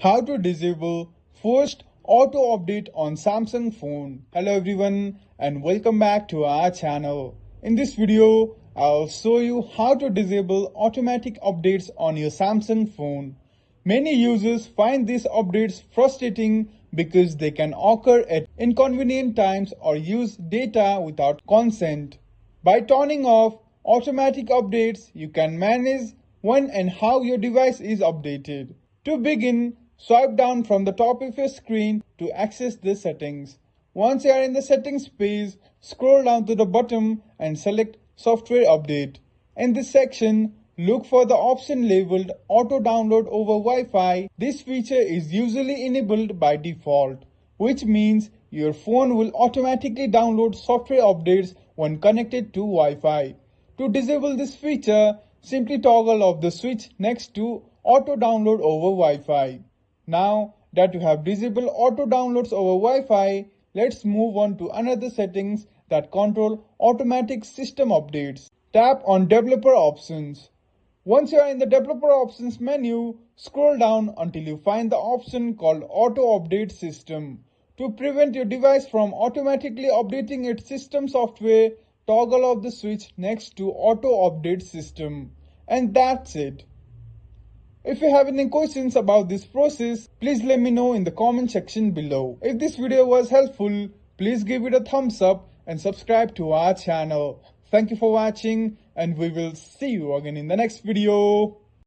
How to disable forced auto update on Samsung phone. Hello everyone and welcome back to our channel. In this video, I'll show you how to disable automatic updates on your Samsung phone. Many users find these updates frustrating because they can occur at inconvenient times or use data without consent. By turning off automatic updates, you can manage when and how your device is updated. To begin, swipe down from the top of your screen to access the settings. Once you are in the settings page, scroll down to the bottom and select Software Update. In this section, look for the option labeled Auto Download over Wi-Fi. This feature is usually enabled by default, which means your phone will automatically download software updates when connected to Wi-Fi. To disable this feature, simply toggle off the switch next to Auto Download over Wi-Fi. Now that you have disabled auto downloads over Wi-Fi, let's move on to another settings that control automatic system updates. Tap on Developer Options. Once you are in the Developer Options menu, scroll down until you find the option called Auto Update System. To prevent your device from automatically updating its system software, toggle off the switch next to Auto Update System. And that's it. If you have any questions about this process, please let me know in the comment section below. If this video was helpful, please give it a thumbs up and subscribe to our channel. Thank you for watching and we will see you again in the next video.